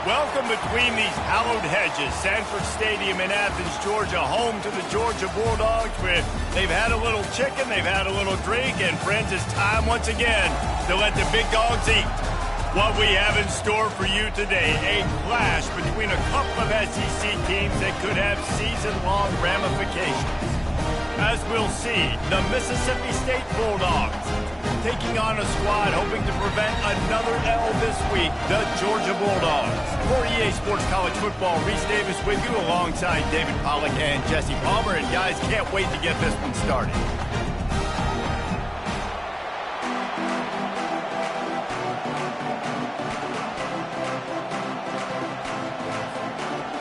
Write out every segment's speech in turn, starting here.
Welcome between these hallowed hedges. Sanford Stadium in Athens, Georgia, home to the Georgia Bulldogs, where they've had a little chicken, they've had a little drink, and friends, it's time once again to let the big dogs eat. What we have in store for you today, a clash between a couple of SEC teams that could have season-long ramifications. As we'll see, the Mississippi State Bulldogs taking on a squad hoping to prevent another L this week, the Georgia Bulldogs. For EA Sports College Football, Reese Davis with you alongside David Pollack and Jesse Palmer. And guys, can't wait to get this one started.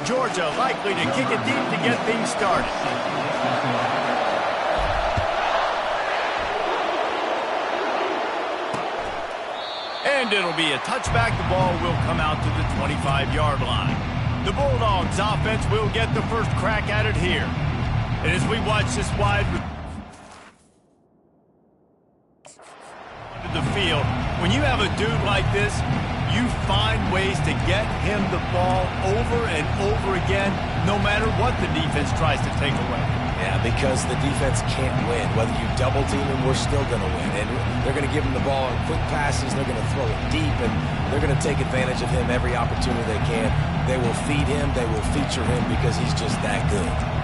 Georgia likely to kick it deep to get things started. And it'll be a touchback. The ball will come out to the 25-yard line. The Bulldogs offense will get the first crack at it here. And as we watch this wide the field, when you have a dude like this, you find ways to get him the ball over and over again, no matter what the defense tries to take away. Yeah, because the defense can't win. Whether you double team him, we're still going to win. And they're going to give him the ball in quick passes. They're going to throw it deep, and they're going to take advantage of him every opportunity they can. They will feed him. They will feature him because he's just that good.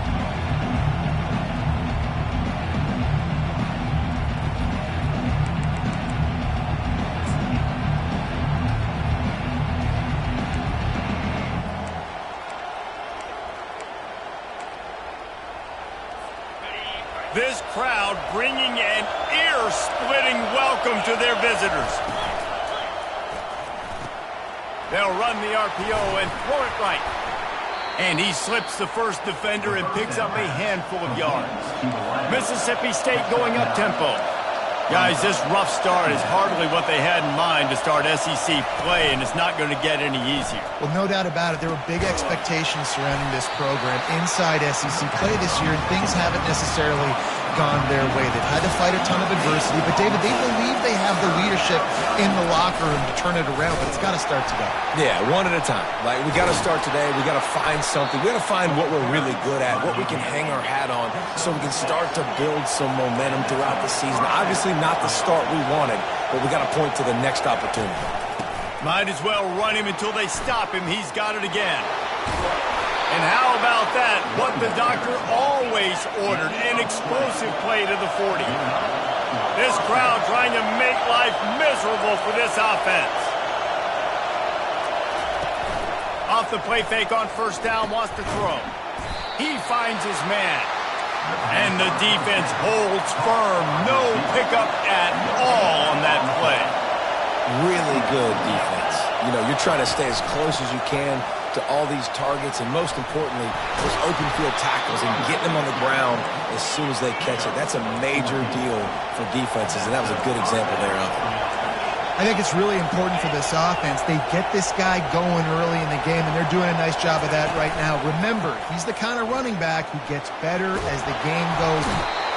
This crowd bringing an ear-splitting welcome to their visitors. They'll run the RPO and throw it right. And he slips the first defender and picks up a handful of yards. Mississippi State going up-tempo. Guys, this rough start is hardly what they had in mind to start SEC play, and it's not going to get any easier. Well, no doubt about it. There were big expectations surrounding this program inside SEC play this year, and things haven't necessarily gone their way. They've had to fight a ton of adversity, but David, they believe they have the leadership in the locker room to turn it around, but it's got to start today. Yeah, one at a time. Like, we got to start today. We got to find something. We got to find what we're really good at, what we can hang our hat on, so we can start to build some momentum throughout the season. Obviously, not the start we wanted, but we got to point to the next opportunity. Might as well run him until they stop him. He's got it again. And how about that? What the doctor always ordered, an explosive play to the 40. This crowd trying to make life miserable for this offense. Off the play fake on first down, wants to throw. He finds his man. And the defense holds firm. No pickup at all on that play. Really good defense. You know, you're trying to stay as close as you can to all these targets, and most importantly, those open field tackles and getting them on the ground as soon as they catch it. That's a major deal for defenses, and that was a good example there of it. I think it's really important for this offense. They get this guy going early in the game, and they're doing a nice job of that right now. Remember, he's the kind of running back who gets better as the game goes.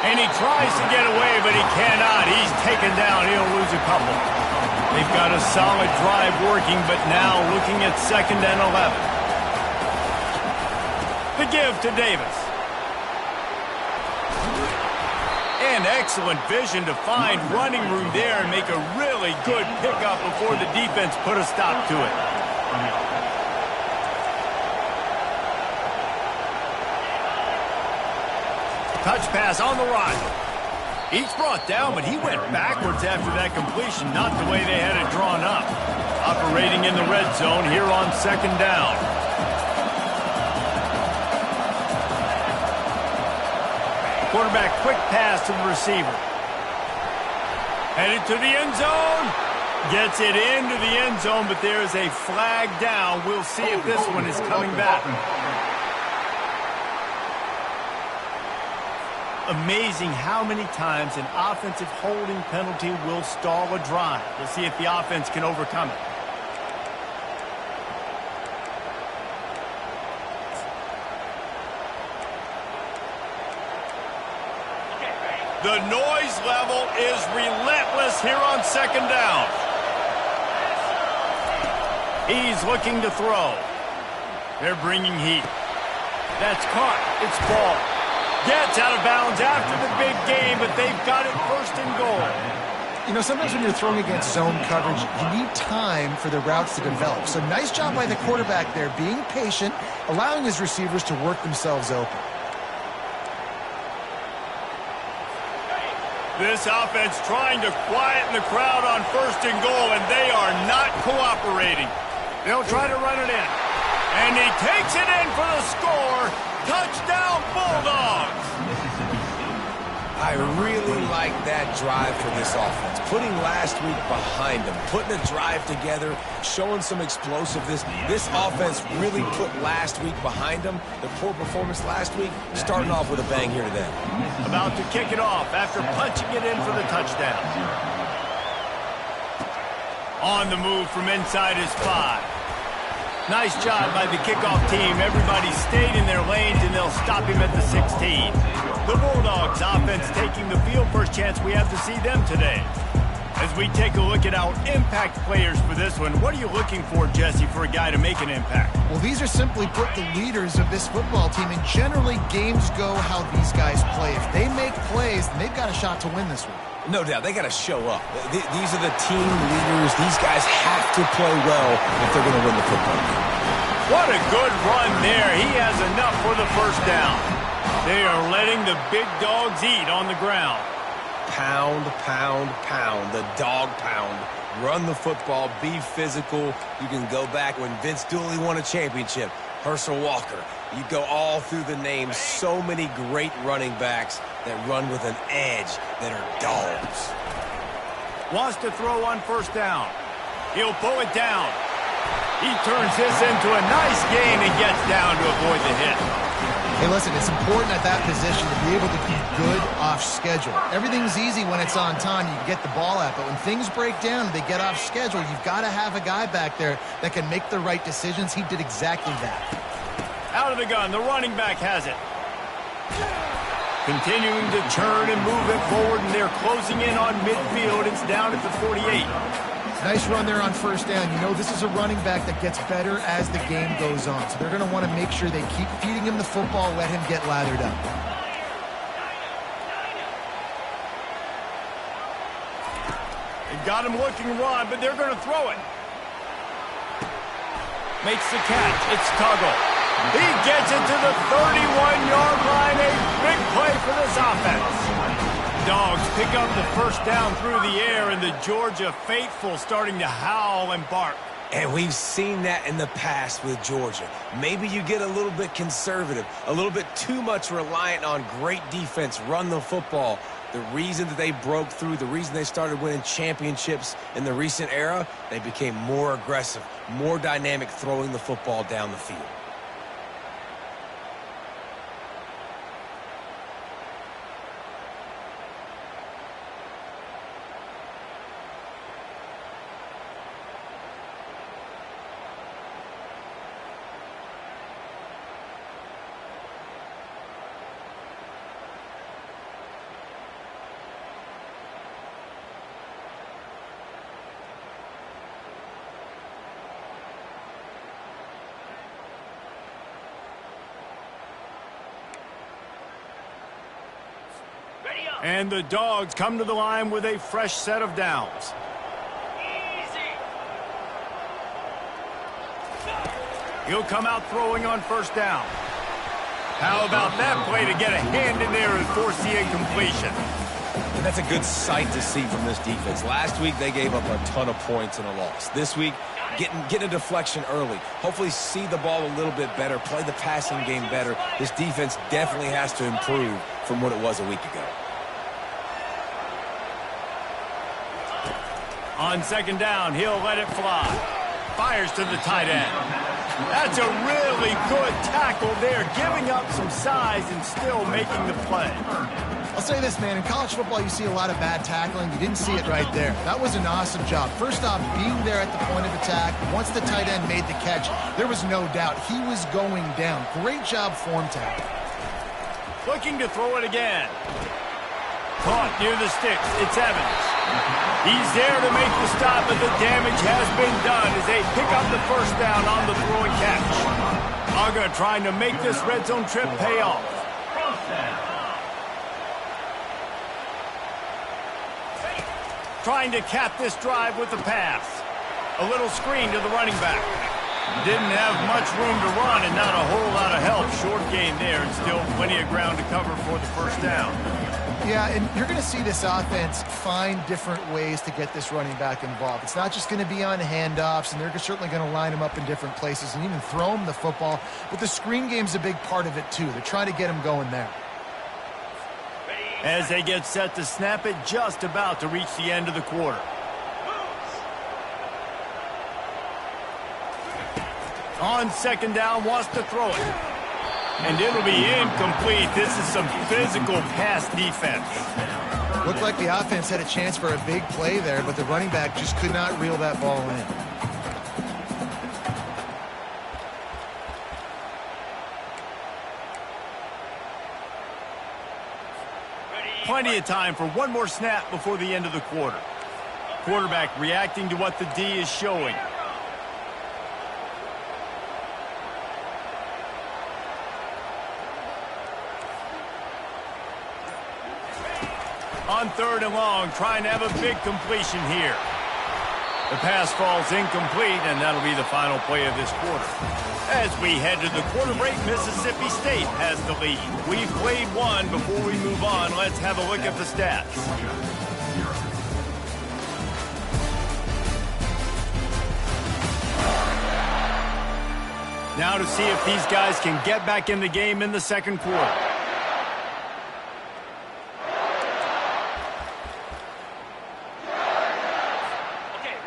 And he tries to get away, but he cannot. He's taken down. He'll lose a couple. They've got a solid drive working, but now looking at 2nd and 11. The give to Davis. And excellent vision to find running room there and make a really good pickup before the defense put a stop to it. Touch pass on the run. He's brought down, but he went backwards after that completion, not the way they had it drawn up. Operating in the red zone here on 2nd down. Quarterback quick pass to the receiver. Headed to the end zone. Gets it into the end zone, but there is a flag down. We'll see if this one is coming back. Amazing how many times an offensive holding penalty will stall a drive. We'll see if the offense can overcome it. The noise level is relentless here on 2nd down. He's looking to throw. They're bringing heat. That's caught. It's ball. Gets out of bounds after the big game, but they've got it first and goal. You know, sometimes when you're throwing against zone coverage, you need time for the routes to develop. So nice job by the quarterback there, being patient, allowing his receivers to work themselves open. This offense trying to quieten the crowd on first and goal, and they are not cooperating. They'll try to run it in. And he takes it in for the score. Touchdown, Bulldogs! I really like that drive for this offense. Putting last week behind them, putting a drive together, showing some explosiveness. This offense really put last week behind them. The poor performance last week, starting off with a bang here today. About to kick it off after punching it in for the touchdown. On the move from inside his 5. Nice job by the kickoff team. Everybody stayed in their lanes, and they'll stop him at the 16. The Bulldogs offense taking the field. First chance we have to see them today. As we take a look at our impact players for this one, what are you looking for, Jesse, for a guy to make an impact? Well, these are simply put the leaders of this football team, and generally games go how these guys play. If they make plays, then they've got a shot to win this one. No doubt, they got to show up. These are the team leaders. These guys have to play well if they're going to win the football game. What a good run there. He has enough for the first down. They are letting the big dogs eat on the ground. Pound, pound, pound. The dog pound. Run the football. Be physical. You can go back when Vince Dooley won a championship. Herschel Walker. You go all through the names. So many great running backs that run with an edge that are dogs. Wants to throw on first down. He'll pull it down. He turns this into a nice gain and gets down to avoid the hit. Hey, listen, it's important at that position to be able to be good off schedule. Everything's easy when it's on time. You can get the ball out, but when things break down and they get off schedule, you've got to have a guy back there that can make the right decisions. He did exactly that. Out of the gun, the running back has it. Continuing to turn and move it forward, and they're closing in on midfield. It's down at the 48. Nice run there on first down. You know, this is a running back that gets better as the game goes on. So they're going to want to make sure they keep feeding him the football, let him get lathered up. They got him looking run, but they're going to throw it. Makes the catch. It's Tuggle. He gets it to the 31-yard line. A big play for this offense. Dogs pick up the first down through the air, and the Georgia faithful starting to howl and bark. And we've seen that in the past with Georgia. Maybe you get a little bit conservative, a little bit too much reliant on great defense, run the football. The reason that they broke through, the reason they started winning championships in the recent era, they became more aggressive, more dynamic throwing the football down the field. And the Dogs come to the line with a fresh set of downs. He'll come out throwing on first down. How about that play to get a hand in there and force the incompletion? And that's a good sight to see from this defense. Last week, they gave up a ton of points in a loss. This week, getting a deflection early. Hopefully see the ball a little bit better, play the passing game better. This defense definitely has to improve from what it was a week ago. On second down, he'll let it fly. Fires to the tight end. That's a really good tackle there, giving up some size and still making the play. I'll say this, man. In college football, you see a lot of bad tackling. You didn't see it right there. That was an awesome job. First off, being there at the point of attack. Once the tight end made the catch, there was no doubt he was going down. Great job form tackle. Looking to throw it again. Caught near the sticks. It's Evans. He's there to make the stop, but the damage has been done as they pick up the first down on the throw and catch. UGA trying to make this red zone trip pay off. Trying to cap this drive with the pass. A little screen to the running back. Didn't have much room to run and not a whole lot of help. Short gain there and still plenty of ground to cover for the first down. Yeah, and you're going to see this offense find different ways to get this running back involved. It's not just going to be on handoffs, and they're certainly going to line him up in different places and even throw him the football. But the screen game's a big part of it, too. They're trying to get him going there. As they get set to snap it, just about to reach the end of the quarter. On second down, wants to throw it. And it'll be incomplete. This is some physical pass defense. Looked like the offense had a chance for a big play there, but the running back just could not reel that ball in. Plenty of time for one more snap before the end of the quarter. Quarterback reacting to what the D is showing. On third and long, trying to have a big completion here. The pass falls incomplete, and that'll be the final play of this quarter. As we head to the quarter break, Mississippi State has the lead. We've played one. Before we move on, let's have a look at the stats. Now to see if these guys can get back in the game in the second quarter.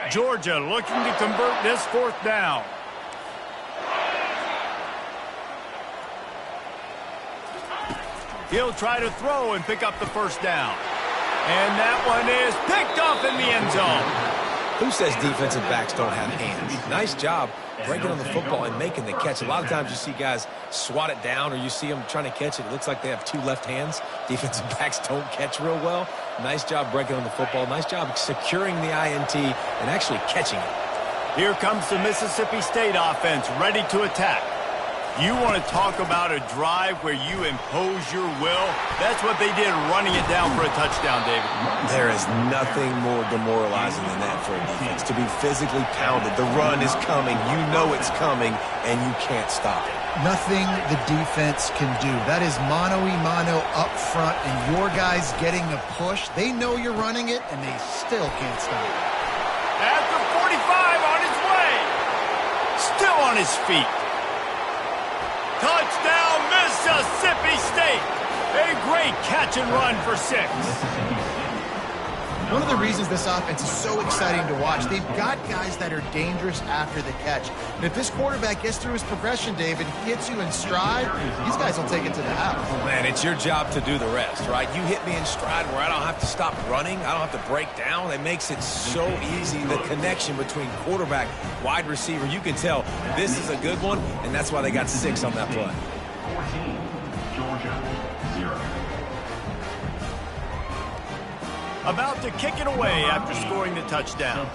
Georgia looking to convert this fourth down. He'll try to throw and pick up the first down. And that one is picked off in the end zone. Who says defensive backs don't have hands? Nice job breaking on the football and making the catch. A lot of times you see guys swat it down or you see them trying to catch it. It looks like they have two left hands. Defensive backs don't catch real well. Nice job breaking on the football. Nice job securing the INT and actually catching it. Here comes the Mississippi State offense ready to attack. You want to talk about a drive where you impose your will? That's what they did running it down for a touchdown, David. There is nothing more demoralizing than that for a defense. To be physically pounded. The run is coming. You know it's coming, and you can't stop it. Nothing the defense can do. That is mano-a-mano up front, and your guys getting a push. They know you're running it, and they still can't stop it. At the 45 on his way. Still on his feet. Touchdown, Mississippi State. A great catch and run for 6. One of the reasons this offense is so exciting to watch, they've got guys that are dangerous after the catch. And if this quarterback gets through his progression, David, hits you in stride, these guys will take it to the house. Man, it's your job to do the rest, right? You hit me in stride where I don't have to stop running. I don't have to break down. It makes it so easy. The connection between quarterback, wide receiver, you can tell this is a good one, and that's why they got 6 on that play. 14, Georgia, 0. About to kick it away after scoring the touchdown.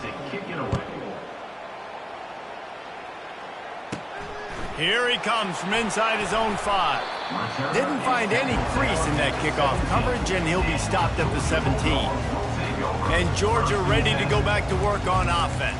Here he comes from inside his own 5. Didn't find any crease in that kickoff coverage, and he'll be stopped at the 17. And Georgia ready to go back to work on offense.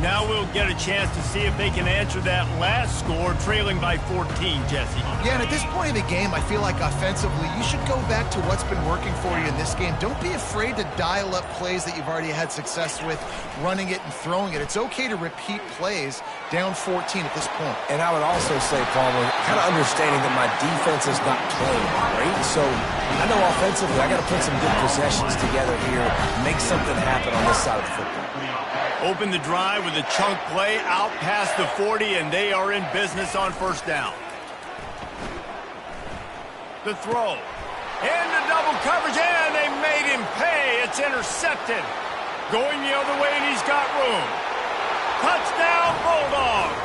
Now we'll get a chance to see if they can answer that last score, trailing by 14, Jesse. Yeah, and at this point in the game, I feel like offensively, you should go back to what's been working for you in this game. Don't be afraid to dial up plays that you've already had success with, running it and throwing it. It's okay to repeat plays down 14 at this point. And I would also say, Palmer, kind of understanding that my defense is not playing great, so I know offensively I got to put some good possessions together here, make something happen on this side of the football. Open the drive with a chunk play out past the 40, and they are in business on first down. The throw. Into double coverage, and they made him pay. It's intercepted. Going the other way, and he's got room. Touchdown, Bulldogs.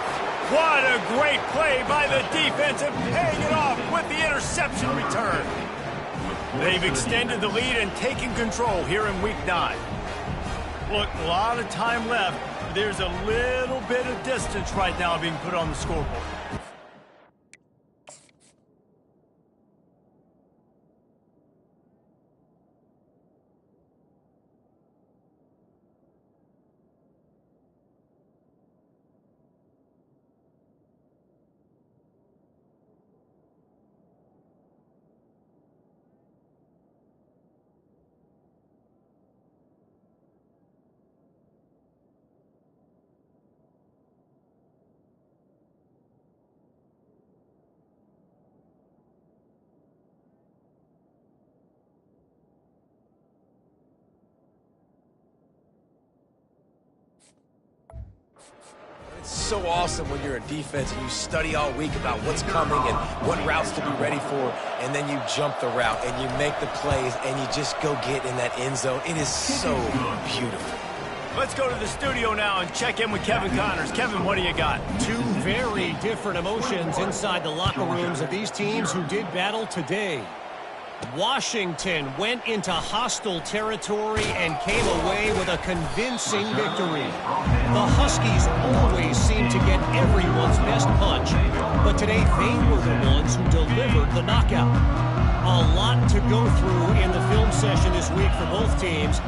What a great play by the defense, and paying it off with the interception return. They've extended the lead and taken control here in Week 9. Look, a lot of time left. There's a little bit of distance right now being put on the scoreboard. It's so awesome when you're a defense and you study all week about what's coming and what routes to be ready for, and then you jump the route and you make the plays and you just go get in that end zone. It is so beautiful. Let's go to the studio now and check in with Kevin Connors. Kevin, what do you got? Two very different emotions inside the locker rooms of these teams who did battle today. Washington went into hostile territory and came away with a convincing victory. The Huskies always seem to get everyone's best punch, but today they were the ones who delivered the knockout. A lot to go through in the film session this week for both teams,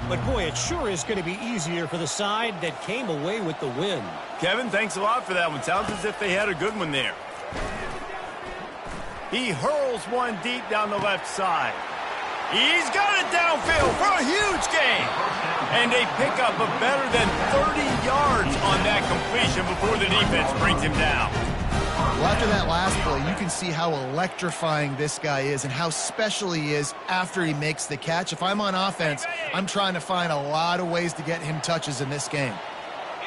but boy, it sure is going to be easier for the side that came away with the win. Kevin, thanks a lot for that one. Sounds as if they had a good one there. He hurls one deep down the left side. He's got it downfield for a huge gain. And a pickup of better than 30 yards on that completion before the defense brings him down. Well, after that last play, you can see how electrifying this guy is and how special he is after he makes the catch. If I'm on offense, I'm trying to find a lot of ways to get him touches in this game.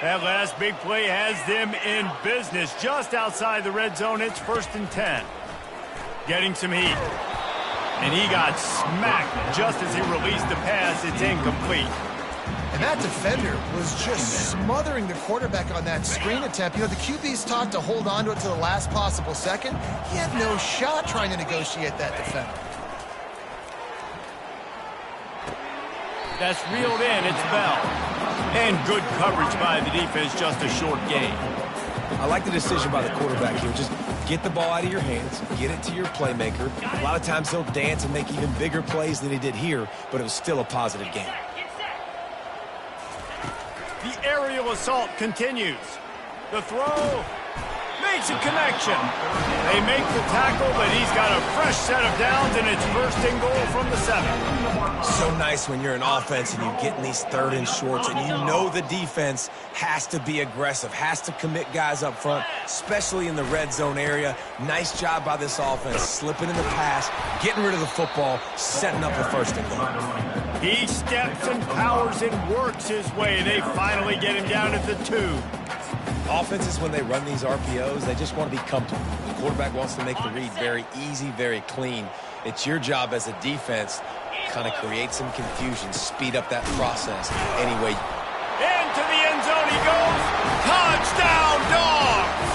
That last big play has them in business just outside the red zone. It's 1st and 10. Getting some heat. And he got smacked just as he released the pass. It's incomplete. And that defender was just smothering the quarterback on that screen attempt. You know, the QB's taught to hold on to it to the last possible second. He had no shot trying to negotiate that defender. That's reeled in. It's Bell. And good coverage by the defense, just a short gain. I like the decision by the quarterback here. Just get the ball out of your hands, get it to your playmaker. A lot of times he'll dance and make even bigger plays than he did here, but it was still a positive game. The aerial assault continues. The throw makes a connection. They make the tackle, but he's got a fresh set of downs, and it's 1st and goal from the 7. So nice when you're an offense and you get in these 3rd and shorts, and you know the defense has to be aggressive, has to commit guys up front, especially in the red zone area. Nice job by this offense, slipping in the pass, getting rid of the football, setting up a 1st and goal. He steps and powers and works his way. They finally get him down at the 2. Offenses, when they run these RPOs, they just want to be comfortable. The quarterback wants to make the read very easy, very clean. It's your job as a defense to kind of create some confusion, speed up that process anyway. Into the end zone he goes. Touchdown, Dogs!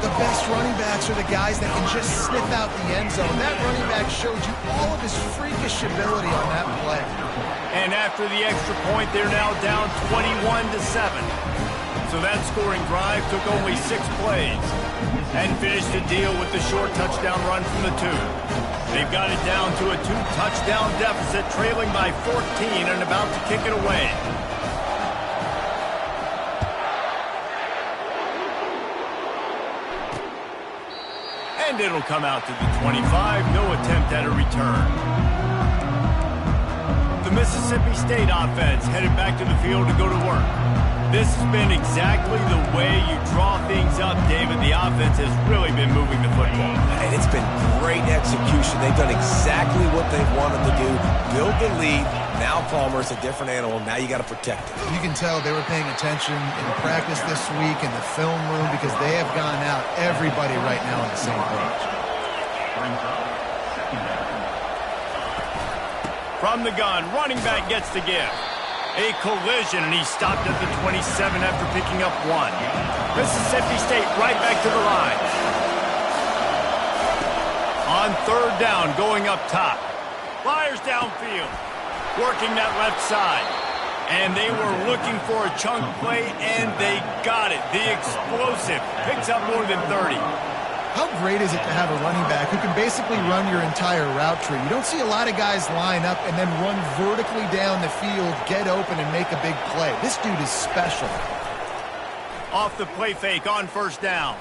The best running backs are the guys that can just sniff out the end zone. That running back showed you all of his freakish ability on that play. And after the extra point, they're now down 21-7. So that scoring drive took only 6 plays and finished the deal with the short touchdown run from the 2. They've got it down to a 2-touchdown deficit, trailing by 14 and about to kick it away. And it'll come out to the 25, no attempt at a return. The Mississippi State offense headed back to the field to go to work. This has been exactly the way you draw things up, David. The offense has really been moving the football. And it's been great execution. They've done exactly what they've wanted to do. Build the lead. Now Palmer's a different animal. Now you got to protect it. You can tell they were paying attention in practice this week in the film room because they have gone out everybody right now on the same page. From the gun, running back gets the give. A collision, and he stopped at the 27 after picking up 1. Mississippi State right back to the line. On 3rd down, going up top. Flyers downfield, working that left side. And they were looking for a chunk play, and they got it. The explosive picks up more than 30. How great is it to have a running back who can basically run your entire route tree? You don't see a lot of guys line up and then run vertically down the field, get open, and make a big play. This dude is special. Off the play fake on first down.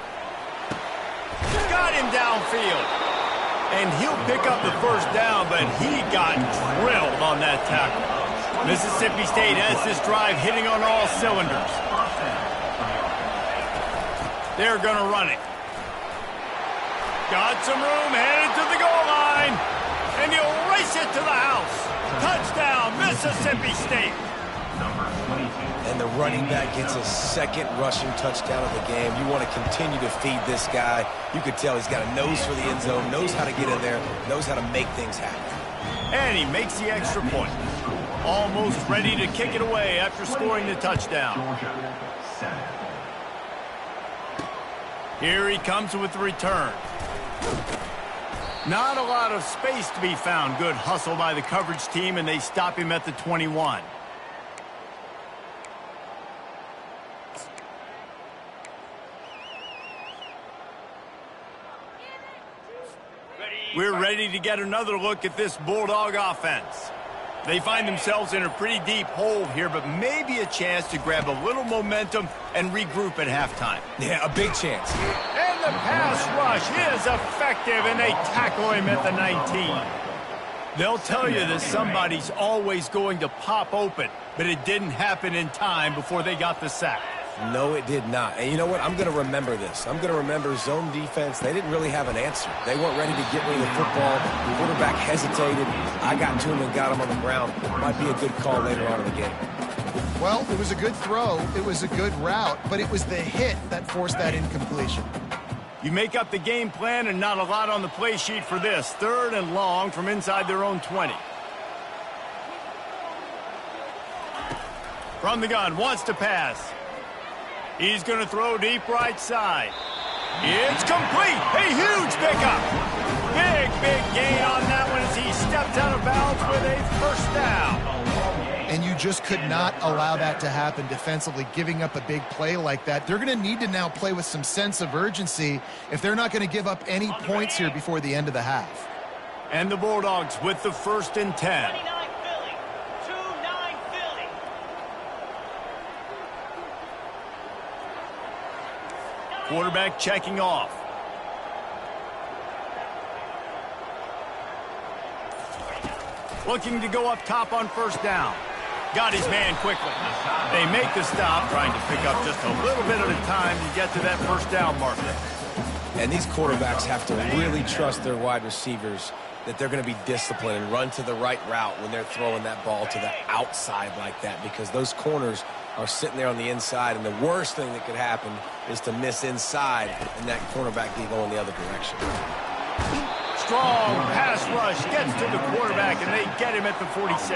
Got him downfield. And he'll pick up the first down, but he got drilled on that tackle. Mississippi State has this drive hitting on all cylinders. They're going to run it. Got some room, headed to the goal line. And he'll race it to the house. Touchdown, Mississippi State. And the running back gets his second rushing touchdown of the game. You want to continue to feed this guy. You could tell he's got a nose for the end zone, knows how to get in there, knows how to make things happen. And he makes the extra point. Almost ready to kick it away after scoring the touchdown. Here he comes with the return. Not a lot of space to be found. Good hustle by the coverage team, and they stop him at the 21. We're ready to get another look at this Bulldog offense. They find themselves in a pretty deep hole here, but maybe a chance to grab a little momentum and regroup at halftime. Yeah, a big chance. And the pass rush is effective, and they tackle him at the 19. They'll tell you that somebody's always going to pop open, but it didn't happen in time before they got the sack. No, it did not. And you know what? I'm going to remember this. I'm going to remember zone defense. They didn't really have an answer. They weren't ready to get rid of the football. The quarterback hesitated. I got to him and got him on the ground. Might be a good call later on in the game. Well, it was a good throw. It was a good route, but it was the hit that forced that incompletion. You make up the game plan, and not a lot on the play sheet for this. 3rd and long from inside their own 20. From the gun, wants to pass. He's going to throw deep right side. It's complete. A huge pickup. Big gain on that one as he stepped out of bounds with a first down. And you just could not allow that to happen defensively, giving up a big play like that. They're going to need to now play with some sense of urgency if they're not going to give up any points here before the end of the half. And the Bulldogs with the 1st and 10. Quarterback checking off. Looking to go up top on first down. Got his man quickly. They make the stop, trying to pick up just a little bit at a time to get to that first down marker. And these quarterbacks have to really trust their wide receivers that they're going to be disciplined and run to the right route when they're throwing that ball to the outside like that, because those corners are sitting there on the inside, and the worst thing that could happen is to miss inside and that cornerback be going the other direction. Strong pass rush gets to the quarterback, and they get him at the 46.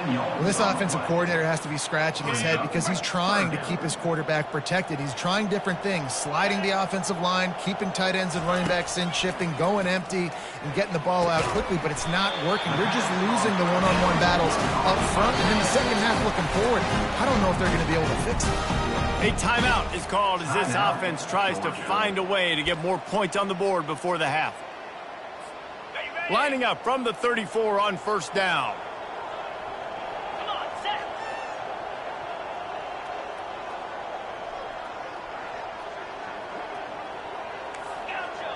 Well, this offensive coordinator has to be scratching his head because he's trying to keep his quarterback protected. He's trying different things, sliding the offensive line, keeping tight ends and running backs in, shifting, going empty, and getting the ball out quickly, but it's not working. They're just losing the one-on-one battles up front, and in the second half looking forward, I don't know if they're going to be able to fix it. A timeout is called as this offense tries to find a way to get more points on the board before the half. Lining up from the 34 on first down. Come on, set. Gaucho.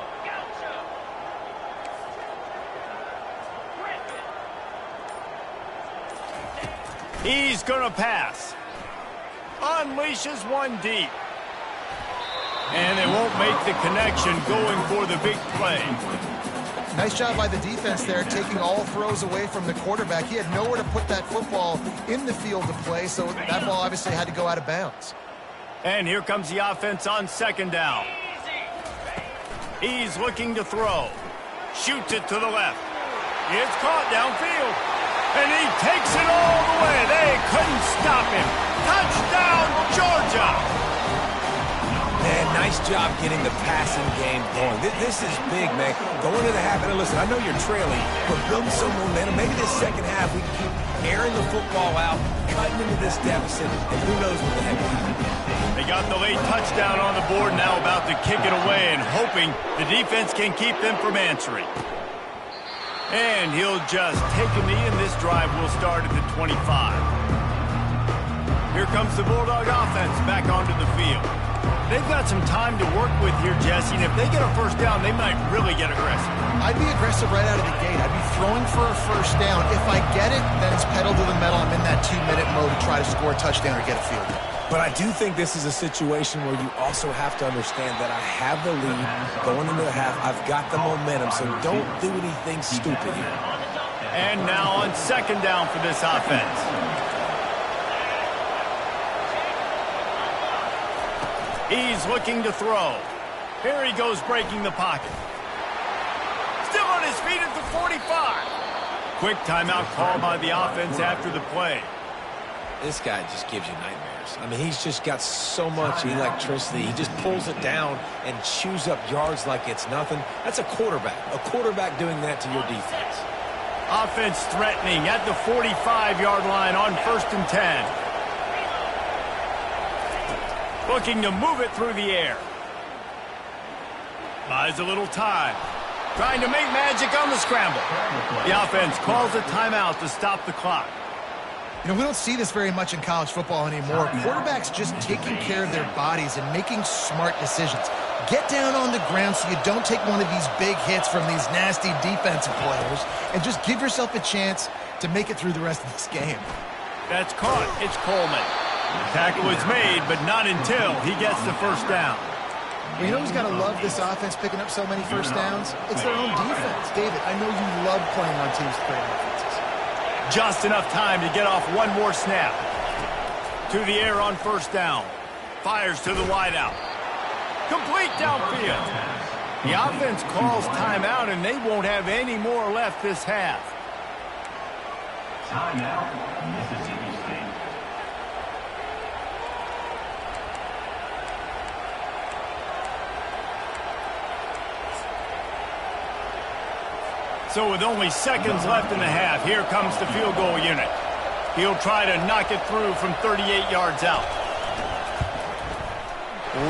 He's going to pass. Unleashes one deep. And they won't make the connection going for the big play. Nice job by the defense there, taking all throws away from the quarterback. He had nowhere to put that football in the field to play, so that ball obviously had to go out of bounds. And here comes the offense on second down. He's looking to throw. Shoots it to the left. It's caught downfield. And he takes it all the way. They couldn't stop him. Touchdown, Georgia! Man, nice job getting the passing game going. This is big, man. Going into the half, and listen, I know you're trailing, but building some momentum. Maybe this second half we can keep airing the football out, cutting into this deficit, and who knows what the heck will happen. They got the late touchdown on the board, now about to kick it away and hoping the defense can keep them from answering. And he'll just take a knee, and this drive will start at the 25. Here comes the Bulldog offense back onto the field. They've got some time to work with here, Jesse, and if they get a first down, they might really get aggressive. I'd be aggressive right out of the gate. I'd be throwing for a first down. If I get it, then it's pedal to the metal. I'm in that 2-minute mode to try to score a touchdown or get a field goal. But I do think this is a situation where you also have to understand that I have the lead going into the half. I've got the momentum, so don't do anything stupid here. And now on second down for this offense. He's looking to throw. Here he goes breaking the pocket. Still on his feet at the 45. Quick timeout call by the offense after the play. This guy just gives you nightmares. I mean, he's just got so much electricity. He just pulls it down and chews up yards like it's nothing. That's a quarterback. A quarterback doing that to your defense. Offense threatening at the 45-yard line on 1st and 10. Looking to move it through the air. Buys a little time. Trying to make magic on the scramble. The offense calls a timeout to stop the clock. You know, we don't see this very much in college football anymore. Quarterbacks just taking care of their bodies and making smart decisions. Get down on the ground so you don't take one of these big hits from these nasty defensive players and just give yourself a chance to make it through the rest of this game. That's caught. It's Coleman. The tackle is made, but not until he gets the first down. Well, you know who's got to love this offense picking up so many first downs? It's their own defense. David, I know you love playing on teams with great offenses. Just enough time to get off one more snap. To the air on first down. Fires to the wideout. Complete downfield. The offense calls timeout, and they won't have any more left this half. Timeout, Mississippi State. So with only seconds left in the half, here comes the field goal unit. He'll try to knock it through from 38 yards out.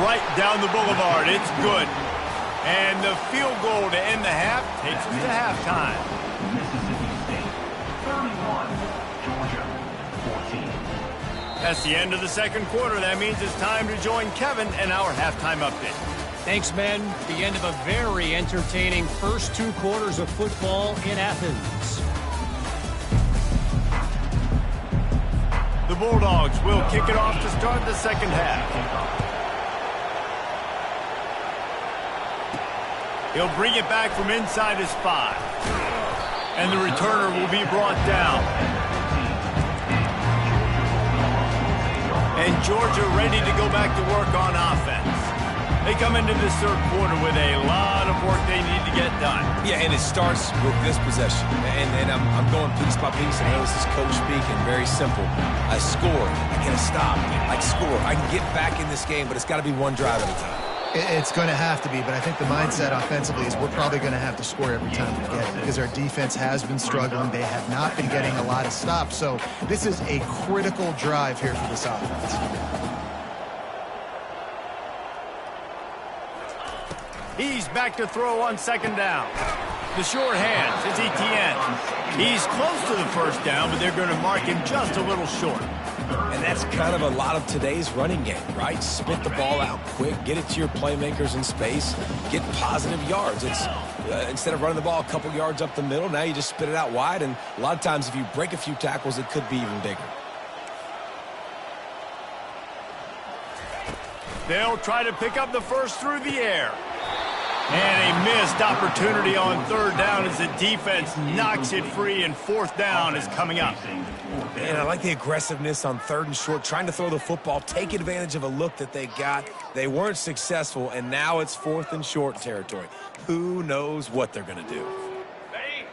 Right down the boulevard. It's good. And the field goal to end the half takes us to halftime. Mississippi State 31, Georgia 14. That's the end of the second quarter. That means it's time to join Kevin and our halftime update. Thanks, men. The end of a very entertaining first 2 quarters of football in Athens. The Bulldogs will kick it off to start the second half. He'll bring it back from inside his 5. And the returner will be brought down. And Georgia ready to go back to work on offense. They come into this third quarter with a lot of work they need to get done. Yeah, and it starts with this possession. And I'm going piece by piece. I know this is coach speaking, very simple. I score. I get a stop. I score. I can get back in this game, but it's got to be one drive at a time. It's going to have to be, but I think the mindset offensively is we're probably going to have to score every time we get it because our defense has been struggling. They have not been getting a lot of stops. So this is a critical drive here for this offense. He's back to throw on second down. The short hands is Etienne. He's close to the first down, but they're going to mark him just a little short. And that's kind of a lot of today's running game, right? Spit the ball out quick, get it to your playmakers in space, get positive yards. It's instead of running the ball a couple yards up the middle, now you just spit it out wide, and a lot of times if you break a few tackles, it could be even bigger. They'll try to pick up the first through the air. And a missed opportunity on third down as the defense knocks it free, and fourth down is coming up. And I like the aggressiveness on third and short, trying to throw the football, take advantage of a look that they got. They weren't successful, and now it's fourth and short territory. Who knows what they're going to do?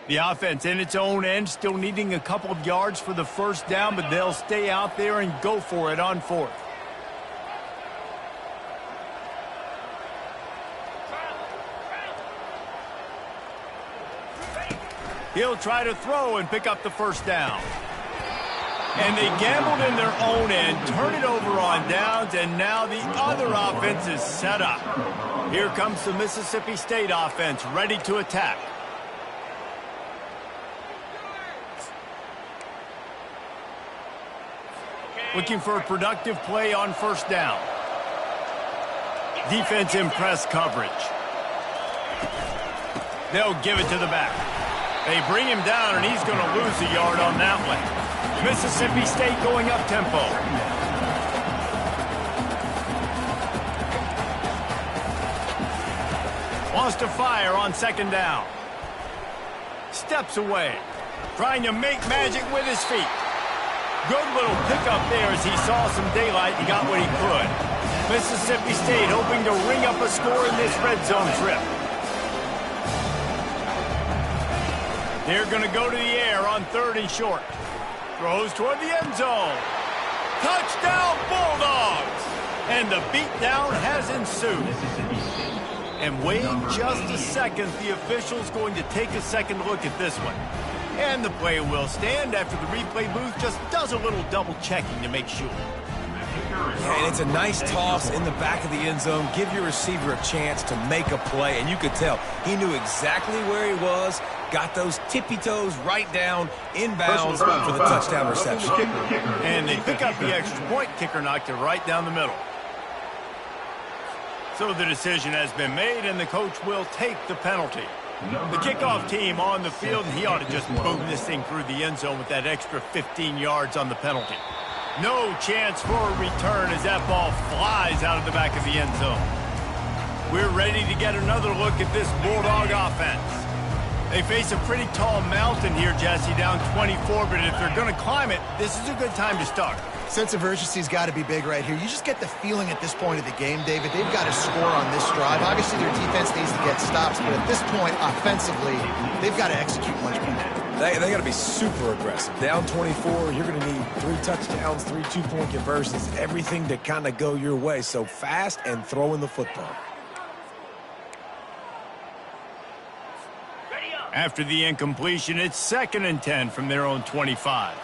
The offense in its own end still needing a couple of yards for the first down, but they'll stay out there and go for it on fourth. He'll try to throw and pick up the first down. And they gambled in their own end, turn it over on downs, and now the other offense is set up. Here comes the Mississippi State offense, ready to attack. Looking for a productive play on first down. Defense in press coverage. They'll give it to the back. They bring him down, and he's going to lose a yard on that one. Mississippi State going up tempo. Wants to fire on second down. Steps away. Trying to make magic with his feet. Good little pickup there as he saw some daylight and got what he could. Mississippi State hoping to ring up a score in this red zone trip. They're going to go to the air on 3rd and short. Throws toward the end zone. Touchdown Bulldogs! And the beatdown has ensued. And wait just a second, the official's going to take a second look at this one. And the play will stand after the replay booth just does a little double checking to make sure. And it's a nice toss in the back of the end zone. Give your receiver a chance to make a play, and you could tell he knew exactly where he was, got those tippy toes right down, inbounds for the touchdown reception. And they pick up the extra point. Kicker knocked it right down the middle. So the decision has been made, and the coach will take the penalty. The kickoff team on the field, and he ought to just boom this thing through the end zone with that extra 15 yards on the penalty. No chance for a return as that ball flies out of the back of the end zone. We're ready to get another look at this Bulldog offense. They face a pretty tall mountain here, Jesse, down 24, but if they're going to climb it, this is a good time to start. Sense of urgency's got to be big right here. You just get the feeling at this point of the game, David, they've got to score on this drive. Obviously, their defense needs to get stops, but at this point, offensively, they've got to execute much better. They got to be super aggressive. Down 24, you're going to need 3 touchdowns, 3 two-point conversions, everything to kind of go your way. So fast and throwing the football. After the incompletion, it's 2nd and 10 from their own 25.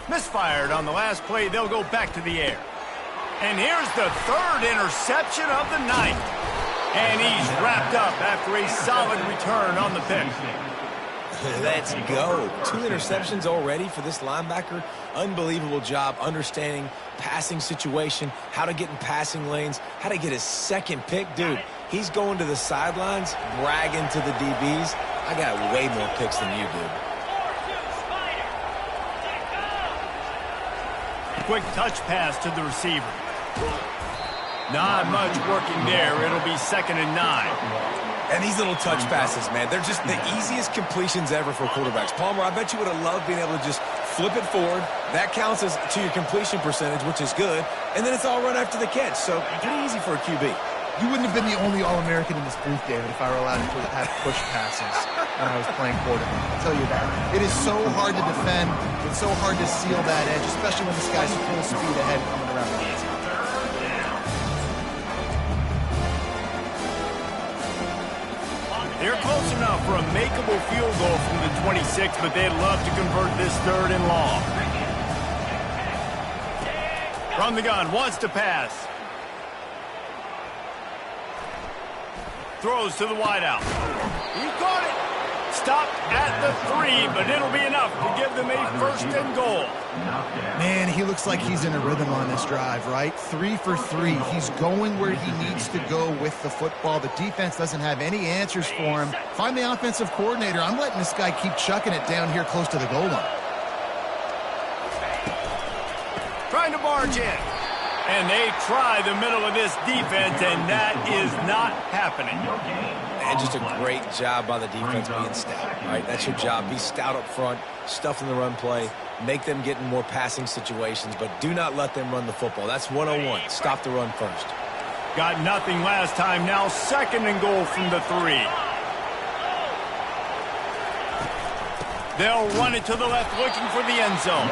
Misfired on the last play. They'll go back to the air. And here's the 3rd interception of the night. And he's wrapped up after a solid return on the pick. Let's go. 2 interceptions already for this linebacker. Unbelievable job understanding passing situation, how to get in passing lanes, how to get his 2nd pick. Dude, he's going to the sidelines, bragging to the DBs. I got way more picks than you did. Quick touch pass to the receiver. Not much working there. It'll be 2nd and 9. And these little touch passes, man, they're just the easiest completions ever for quarterbacks. Palmer, I bet you would have loved being able to just flip it forward. That counts as to your completion percentage, which is good. And then it's all run after the catch. So pretty easy for a QB. You wouldn't have been the only All-American in this booth, David, if I were allowed to have push passes when I was playing quarterback. I'll tell you that. It is so hard to defend. It's so hard to seal that edge, especially when this guy's full speed ahead coming around the outside. They're close enough for a makeable field goal from the 26, but they'd love to convert this 3rd and long. From the gun, wants to pass. Throws to the wideout. He caught it. Stopped at the 3, but it'll be enough to give them a 1st and goal. Man, he looks like he's in a rhythm on this drive, right? 3 for 3. He's going where he needs to go with the football. The defense doesn't have any answers for him. Find the offensive coordinator. I'm letting this guy keep chucking it down here close to the goal line. Trying to barge in. And they try the middle of this defense, and that is not happening. And just a great job by the defense being stout, right? That's your job. Be stout up front, stuff in the run play, make them get in more passing situations, but do not let them run the football. That's 101. Stop the run first. Got nothing last time. Now 2nd and goal from the 3. They'll run it to the left, looking for the end zone.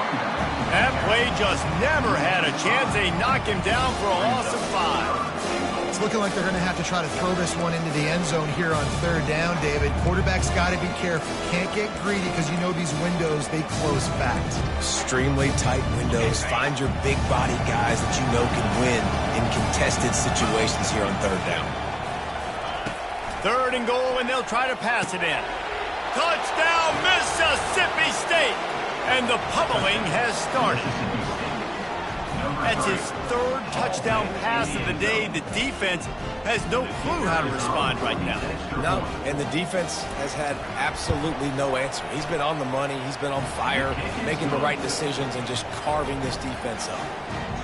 That play just never had a chance. They knock him down for a loss of 5. It's looking like they're going to have to try to throw this one into the end zone here on 3rd down, David. Quarterback's got to be careful. Can't get greedy because you know these windows, they close fast. Extremely tight windows. Find your big body guys that you know can win in contested situations here on 3rd down. 3rd and goal, and they'll try to pass it in. Touchdown, Mississippi State! And the pummeling has started. That's his 3rd touchdown pass of the day. The defense has no clue how to respond right now. No, and the defense has had absolutely no answer. He's been on the money. He's been on fire, making the right decisions and just carving this defense up.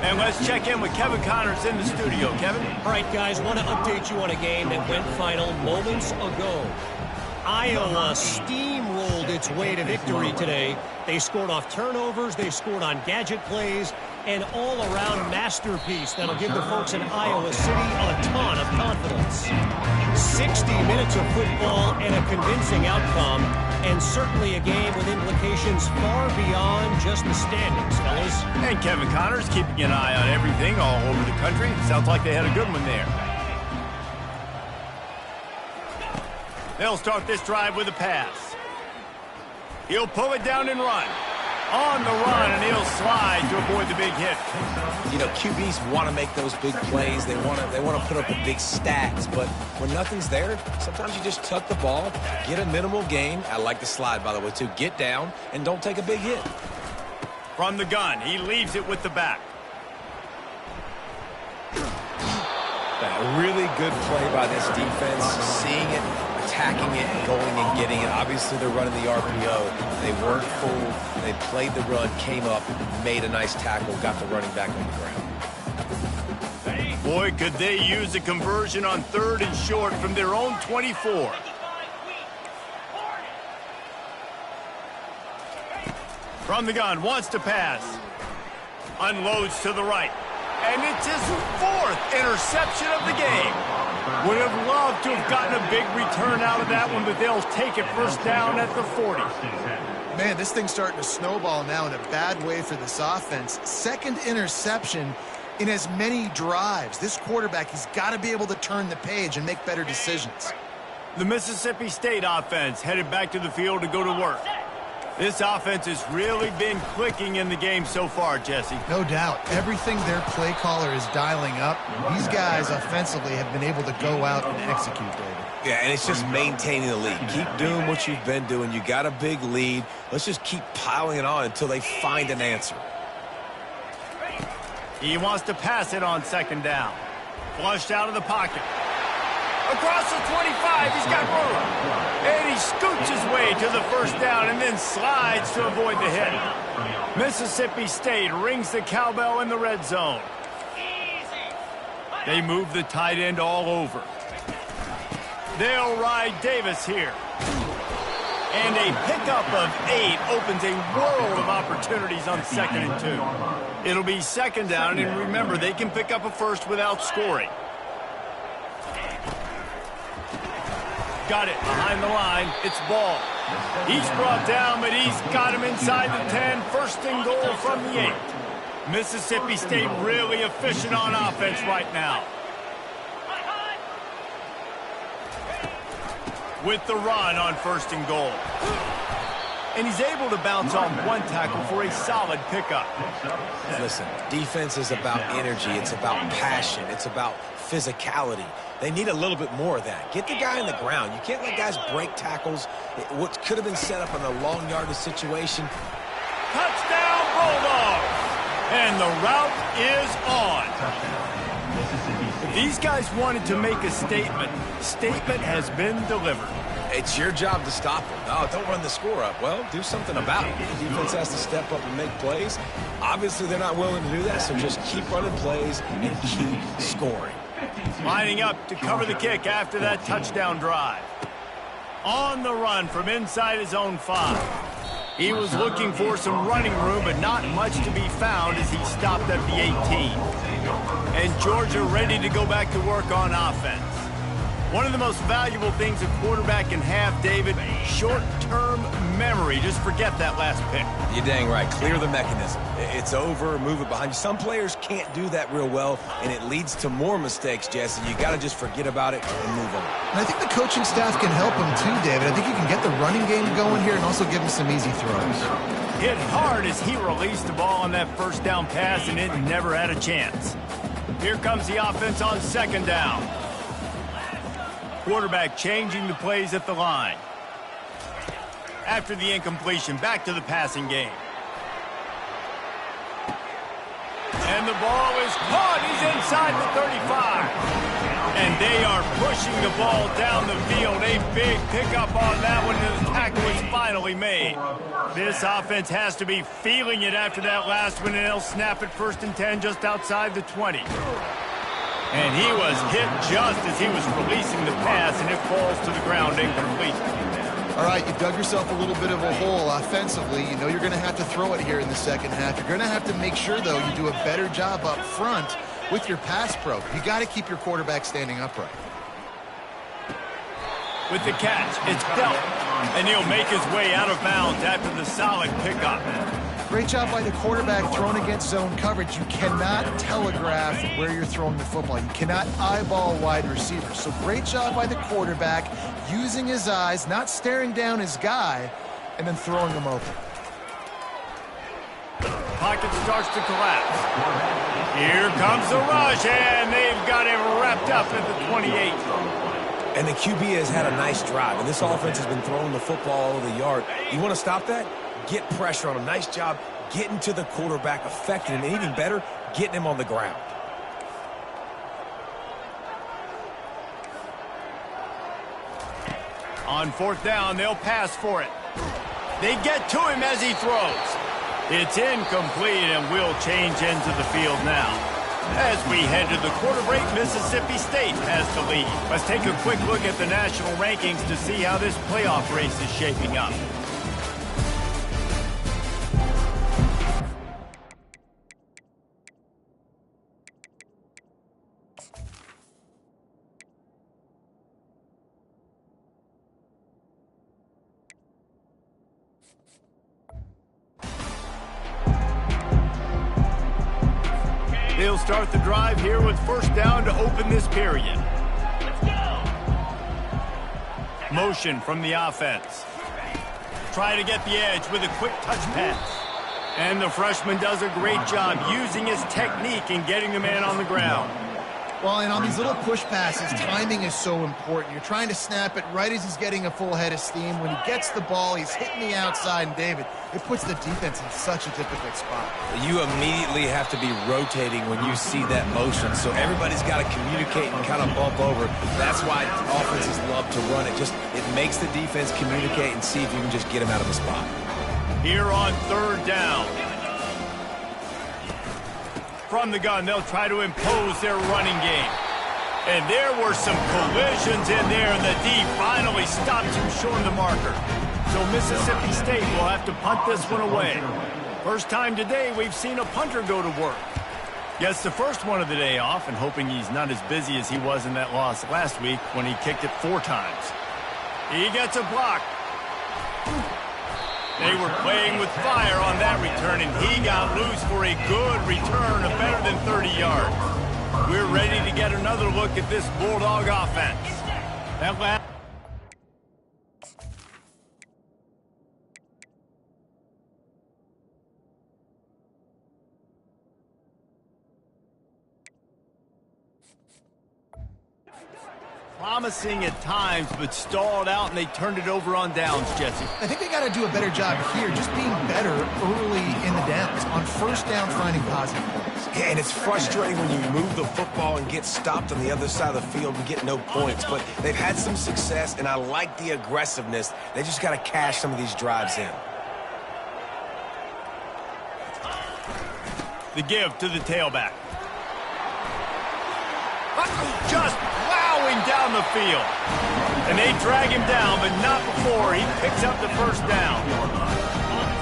And let's check in with Kevin Connors in the studio. Kevin? All right, guys, want to update you on a game that went final moments ago. Iowa steamrolled its way to victory today. They scored off turnovers, they scored on gadget plays, an all-around masterpiece that'll give the folks in Iowa City a ton of confidence. 60 minutes of football and a convincing outcome, and certainly a game with implications far beyond just the standings, fellas. And Kevin Connors keeping an eye on everything all over the country. Sounds like they had a good one there. They'll start this drive with a pass. He'll pull it down and run. On the run, and he'll slide to avoid the big hit. You know, QBs want to make those big plays. They want to put up the big stats. But when nothing's there, sometimes you just tuck the ball, get a minimal gain. I like the slide, by the way, too. Get down and don't take a big hit. From the gun, he leaves it with the back. A really good play by this defense, seeing it, attacking it, going and getting it. Obviously, they're running the RPO. They weren't fooled. They played the run, came up, made a nice tackle, got the running back on the ground. Boy, could they use a conversion on 3rd and short from their own 24. From the gun, wants to pass. Unloads to the right. And it's his 4th interception of the game. Would have loved to have gotten a big return out of that one, but they'll take it 1st down at the 40. Man, this thing's starting to snowball now in a bad way for this offense. 2nd interception in as many drives. This quarterback, he's got to be able to turn the page and make better decisions. The Mississippi State offense headed back to the field to go to work. This offense has really been clicking in the game so far, Jesse. No doubt. Everything their play caller is dialing up, these guys offensively have been able to go out and execute, David. Yeah, and it's just maintaining the lead. Keep doing what you've been doing. You got a big lead. Let's just keep piling it on until they find an answer. He wants to pass it on 2nd down. Flushed out of the pocket. Across the 25, he's got room. And he scoots his way to the 1st down and then slides to avoid the hit. Mississippi State rings the cowbell in the red zone. They move the tight end all over. They'll ride Davis here. And a pickup of 8 opens a world of opportunities on 2nd and 2. It'll be 2nd down, and remember, they can pick up a 1st without scoring. Got it behind the line. It's Ball. He's brought down, but he's got him inside the 10. 1st and goal from the 8. Mississippi State really efficient on offense right now. With the run on 1st and goal. And he's able to bounce off 1 tackle for a solid pickup. Listen, defense is about energy. It's about passion. It's about physicality. They need a little bit more of that. Get the guy on the ground. You can't let guys break tackles. What could have been set up in a long yardage situation. Touchdown, Bulldogs! And the route is on. These guys wanted to make a statement. Statement has been delivered. It's your job to stop them. Oh, don't run the score up. Well, do something about it. The defense has to step up and make plays. Obviously, they're not willing to do that, so just keep running plays and keep scoring. Lining up to cover the kick after that touchdown drive. On the run from inside his own 5. He was looking for some running room, but not much to be found as he stopped at the 18. And Georgia ready to go back to work on offense. One of the most valuable things a quarterback can have, David, short-term memory. Just forget that last pick. You're dang right. Clear the mechanism. It's over, move it behind you. Some players can't do that real well, and it leads to more mistakes, Jesse. You got to just forget about it and move on. And I think the coaching staff can help him too, David. I think you can get the running game going here and also give him some easy throws. Hit hard as he released the ball on that first down pass, and it never had a chance. Here comes the offense on second down. Quarterback changing the plays at the line. After the incompletion, back to the passing game. And the ball is caught. He's inside the 35. And they are pushing the ball down the field. A big pickup on that one, and the tackle is finally made. This offense has to be feeling it after that last one, and they'll snap it 1st and 10 just outside the 20. And he was hit just as he was releasing the pass, and it falls to the ground incomplete. All right, you dug yourself a little bit of a hole offensively. You know you're going to have to throw it here in the second half. You're going to have to make sure, though, you do a better job up front with your pass pro. You got to keep your quarterback standing upright. With the catch, it's dealt, and he'll make his way out of bounds after the solid pickup. Great job by the quarterback thrown against zone coverage. You cannot telegraph where you're throwing the football. You cannot eyeball wide receivers. So great job by the quarterback using his eyes, not staring down his guy, and then throwing him open. Pocket starts to collapse. Here comes the rush, and they've got him wrapped up at the 28. And the QB has had a nice drive, and this offense has been throwing the football all over the yard. You want to stop that? Get pressure on him. Nice job getting to the quarterback, affecting him, and even better, getting him on the ground. On 4th down, they'll pass for it. They get to him as he throws. It's incomplete, and we'll change into the field now. As we head to the quarter break, Mississippi State has the lead. Let's take a quick look at the national rankings to see how this playoff race is shaping up. They'll start the drive here with 1st down to open this period. Let's go. Motion from the offense. Try to get the edge with a quick touch pass. And the freshman does a great job using his technique and getting the man on the ground. Well, and on these little push passes, timing is so important. You're trying to snap it right as he's getting a full head of steam. When he gets the ball, he's hitting the outside, and David, it puts the defense in such a difficult spot. You immediately have to be rotating when you see that motion, so everybody's got to communicate and kind of bump over. That's why offenses love to run it. It makes the defense communicate and see if you can just get him out of the spot. Here on 3rd down. From the gun, they'll try to impose their running game. And there were some collisions in there, and the D finally stopped him short of the marker. So Mississippi State will have to punt this one away. First time today we've seen a punter go to work. Gets the first one of the day off, and hoping he's not as busy as he was in that loss last week when he kicked it 4 times. He gets a block. They were playing with fire on that return, and he got loose for a good return of better than 30 yards. We're ready to get another look at this Bulldog offense. That last promising at times, but stalled out, and they turned it over on downs, Jesse. I think they got to do a better job here, just being better early in the downs. On 1st down, finding positive points. Yeah, and it's frustrating when you move the football and get stopped on the other side of the field and get no points. But they've had some success, and I like the aggressiveness. They just got to cash some of these drives in. The give to the tailback. Just plowing down the field. And they drag him down, but not before he picks up the first down.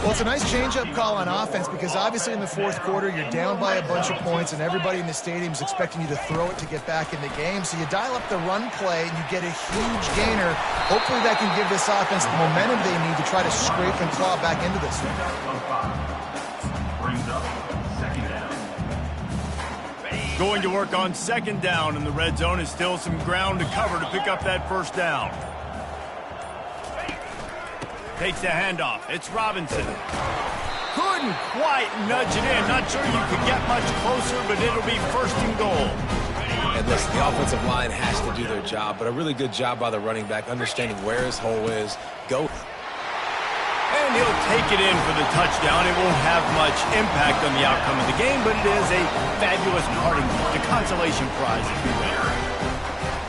Well, it's a nice change-up call on offense because obviously in the fourth quarter, you're down by a bunch of points and everybody in the stadium is expecting you to throw it to get back in the game. So you dial up the run play and you get a huge gainer. Hopefully that can give this offense the momentum they need to try to scrape and claw back into this one. Brings up second down. Going to work on second down in the red zone is still some ground to cover to pick up that first down. Takes the handoff. It's Robinson. Couldn't quite nudge it in. Not sure you could get much closer, but it'll be first and goal. And listen, the offensive line has to do their job, but a really good job by the running back, understanding where his hole is. Go. And he'll take it in for the touchdown. It won't have much impact on the outcome of the game, but it is a fabulous parting gift, the consolation prize, if you will.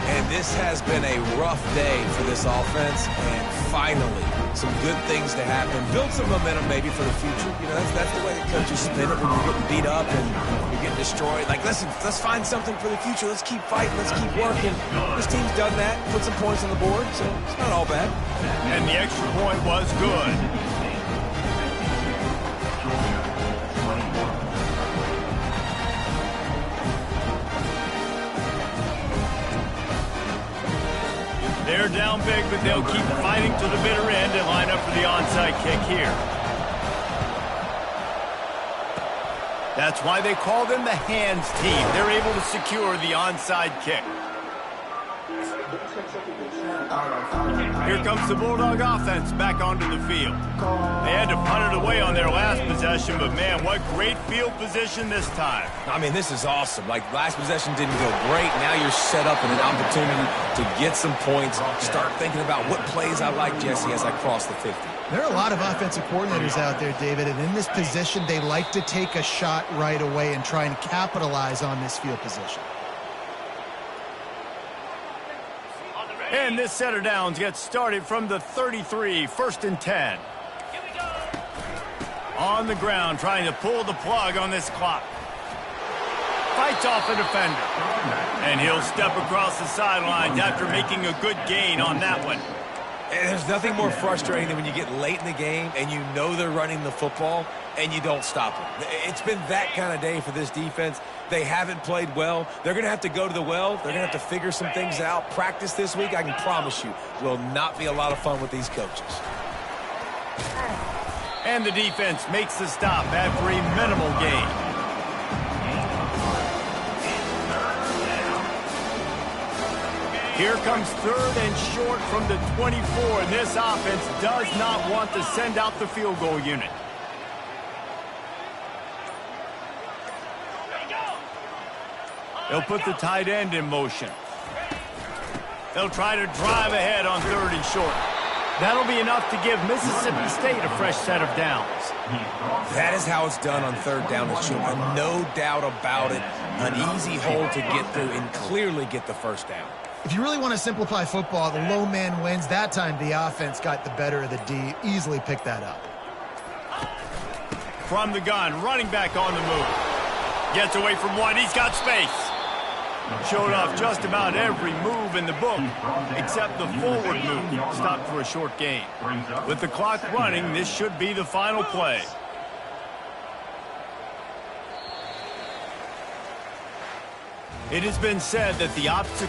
And this has been a rough day for this offense, and finally, some good things to happen. Build some momentum maybe for the future. You know, that's the way the coaches spin it when you're getting beat up and you're getting destroyed. Like, listen, let's find something for the future. Let's keep fighting. Let's keep working. This team's done that, put some points on the board, so it's not all bad. And the extra point was good. They're down big, but they'll keep fighting to the bitter end and line up for the onside kick here. That's why they call them the hands team. They're able to secure the onside kick. Here comes the Bulldog offense back onto the field. They had to punt it away on their last possession, but man, what great field position this time. I mean, this is awesome. Like, last possession didn't go great. Now you're set up in an opportunity to get some points. Start thinking about what plays I like, Jesse, as I cross the 50. There are a lot of offensive coordinators out there, David, and in this position, they like to take a shot right away and try and capitalize on this field position. And this set of downs gets started from the 33, first and 10. Here we go. On the ground, trying to pull the plug on this clock. Fights off a defender. And he'll step across the sidelines after making a good gain on that one. And there's nothing more frustrating than when you get late in the game and you know they're running the football and you don't stop them. It's been that kind of day for this defense. They haven't played well. They're going to have to go to the well. They're going to have to figure some things out. Practice this week, I can promise you, will not be a lot of fun with these coaches. And the defense makes the stop after a minimal gain. Here comes third and short from the 24, and this offense does not want to send out the field goal unit. They'll put the tight end in motion. They'll try to drive ahead on third and short. That'll be enough to give Mississippi State a fresh set of downs. That is how it's done on third down. It should be no doubt about it. An easy hole to get through and clearly get the first down. If you really want to simplify football, the low man wins. That time the offense got the better of the D. Easily picked that up. From the gun, running back on the move. Gets away from one. He's got space. Showed off just about every move in the book, except the forward move. Stopped for a short gain. With the clock running, this should be the final play. It has been said that the obstacle